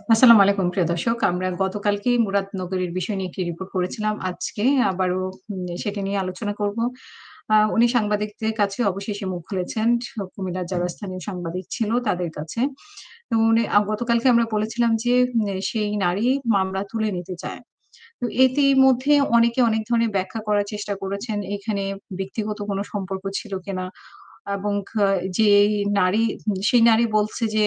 আসসালামু আলাইকুম প্রিয় দর্শক। আমরা গতকালকেই মুরাদনগরীর বিষয় নিয়ে একটি রিপোর্ট করেছিলাম। আজকে আবারও সেটি নিয়ে আলোচনা করব। উনি সাংবাদিকদের কাছে অবশেষে মুখ খুলেছেন। কুমিল্লার যারা স্থানীয় সাংবাদিক ছিল তাদের কাছে। তো উনি গতকালকে আমরা বলেছিলাম যে সেই নারী মামলা তুলে নিতে চায়। তো ইতিমধ্যে অনেকে অনেক ধরনের ব্যাখ্যা করার চেষ্টা করেছেন। এখানে ব্যক্তিগত কোনো সম্পর্ক ছিল কিনা এবং যেই নারী সেই নারী বলছে যে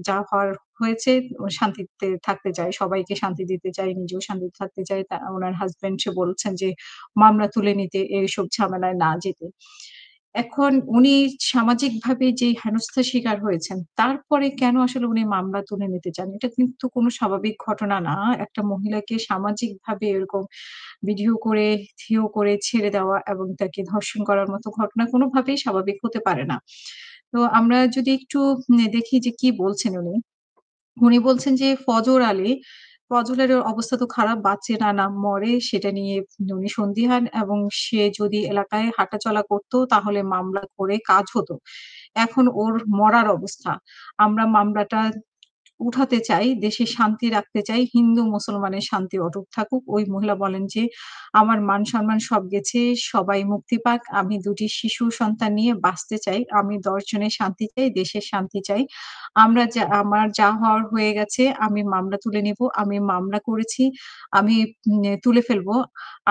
যা হওয়ার হয়েছে ও শান্তিতে থাকতে চায়। সবাইকে শান্তি দিতে চায়, নিজেও শান্তিতে থাকতে চায়। উনার হাসব্যান্ড সে বলছেন যে মামলা তুলে নিতে, এসব ঝামেলায় না যেতে। এখন উনি সামাজিকভাবে যেই হেনস্থার শিকার হয়েছেন, তারপরে কেন আসলে উনি মামলা তুলে নিতে চান? এটা কিন্তু কোনো স্বাভাবিক ঘটনা না। একটা মহিলাকে সামাজিকভাবে এরকম ভিডিও করে, ভিডিও করে ছেড়ে দেওয়া এবং তাকে ধর্ষণ করার মতো ঘটনা কোনোভাবেই স্বাভাবিক হতে পারে না। তো আমরা যদি একটু দেখি যে কি বলছেন উনি। উনি বলছেন যে ফজর আলীর অবস্থা তো খারাপ, বাঁচে না মরে সেটা নিয়ে উনি সন্দিহান এবং সে যদি এলাকায় হাঁটাচলা করত তাহলে মামলা করে কাজ হতো। এখন ওর মরার অবস্থা। আমরা মামলাটা উঠাতে চাই, দেশে শান্তি রাখতে চাই। হিন্দু মুসলমানের শান্তি অটুট থাকুক। ওই মহিলা বলেন যে, "আমার মান-সম্মান সব গেছে। সবাই মুক্তি পাক। আমি ২ টি শিশু সন্তান নিয়ে বাঁচতে চাই। আমি ১০ জনের শান্তি চাই, দেশের শান্তি চাই। আমার যা হওয়ার হয়ে গেছে। আমি মামলা তুলে নিব। আমি মামলা করেছি। আমি তুলে ফেলব।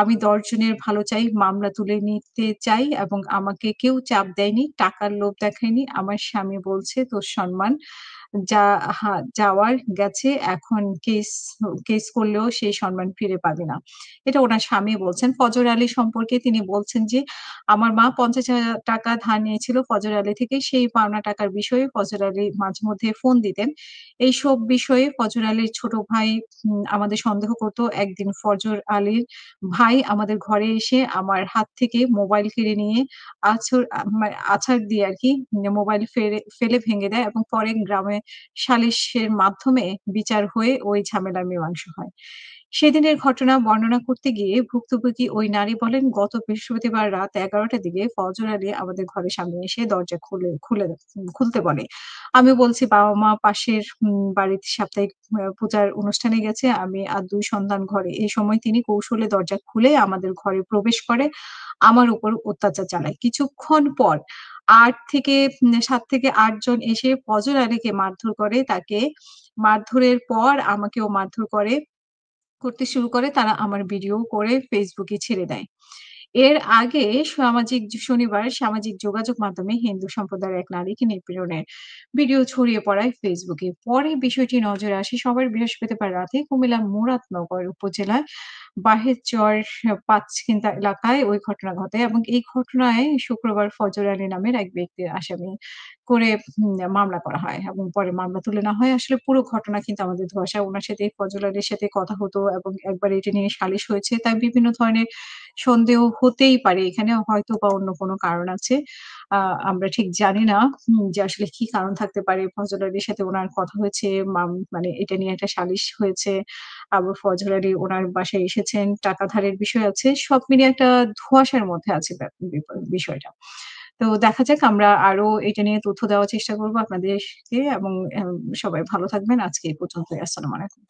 আমি ১০ জনের ভালো চাই। মামলা তুলে নিতে চাই এবং আমাকে কেউ চাপ দেয়নি, টাকার লোভ দেখায়নি। আমার স্বামী বলছে, 'তোর সম্মান যা যাওয়ার গেছে। এখন কেস করলেও সেই সম্মান ফিরে পাবি না।' এটা উনার স্বামী বলছেন। ফজর আলী সম্পর্কে তিনি বলছেন যে, "আমার মা ৳৫০,০০০ ধার নিয়েছিল ফজর আলী থেকে। সেই পাওনা টাকার বিষয়ে ফজর আলী মাঝেমধ্যে ফোন দিতেন। এইসব বিষয়ে ফজর আলীর ছোট ভাই আমাদের সন্দেহ করত। একদিন ফজর আলীর ভাই আমাদের ঘরে এসে আমার হাত থেকে মোবাইল কেড়ে নিয়ে আছাড় দিয়ে আরকি মোবাইল ফেলে ভেঙে দেয় এবং পরে গ্রামে সালিসের মাধ্যমে বিচার হয়ে ওই ঝামেলার মীমাংসা হয়। সেদিনের ঘটনা বর্ণনা করতে গিয়ে ভুক্তভোগী ওই নারী বলেন, "গত বৃহস্পতিবার রাত ১১ টার দিকে ফজর আলী আমাদের ঘরের সামনে এসে দরজা খুলতে বলে। আমি বলছি বাবা-মা পাশের বাড়িতে সাপ্তাহিক পূজার অনুষ্ঠানে গেছে। আমি আর ২ সন্তান ঘরে। এ সময় তিনি কৌশলে দরজা খুলে আমাদের ঘরে প্রবেশ করে আমার উপর অত্যাচার চালায়। কিছুক্ষণ পর ৭ থেকে ৮ জন এসে ফজর আলীকে মারধর করে। তাকে মারধরের পর আমাকেও মারধর করতে শুরু করে। তারা আমার ভিডিও করে Facebook এ ছেড়ে দেয়। এর আগে শনিবার সামাজিক যোগাযোগ মাধ্যমে হিন্দু সম্প্রদায়ের এক নারীকে নিপীড়নের ভিডিও ছড়িয়ে পড়ায় Facebook এ। পরে বিষয়টি নজরে আসে সবার বৃহস্পতিবার রাতে কুমিল্লার মুরাদনগর উপজেলার বাহেরচর পাঁচকিন্তা এলাকায় ওই ঘটনা ঘটে এবং এই ঘটনায় শুক্রবার ফজর আলী নামের এক ব্যক্তির আসামি করে মামলা করা হয় এবং পরে মামলা তুলে নেওয়া হয়। আসলে পুরো ঘটনা কিন্তু আমাদের ধোঁয়াশা। উনার সাথে ফজল আলীর সাথে কথা হতো এবং একবার এটা নিয়ে সালিশ হয়েছে। তাই বিভিন্ন ধরনের সন্দেহ হতেই পারে। এখানে হয়তোবা অন্য কোনো কারণ আছে। আ আমরা ঠিক জানি না যে আসলে কি কারণ থাকতে পারে। ফজল আলীর সাথে উনার কথা হয়েছে, মানে এটা নিয়ে একটা সালিশ হয়েছে। আবার ফজল আলী উনার বাসায় এসেছেন, টাকা ধারের বিষয় আছে। সব মিলিয়ে একটা ধোঁয়াশার মধ্যে আছে বিষয়টা। তো দেখা যাক আমরা আরো এটা নিয়ে তথ্য দেওয়ার চেষ্টা করব আপনাদেরকে এবং সবাই ভালো থাকবেন। আজকে এই পর্যন্তই। আসসালামু আলাইকুম।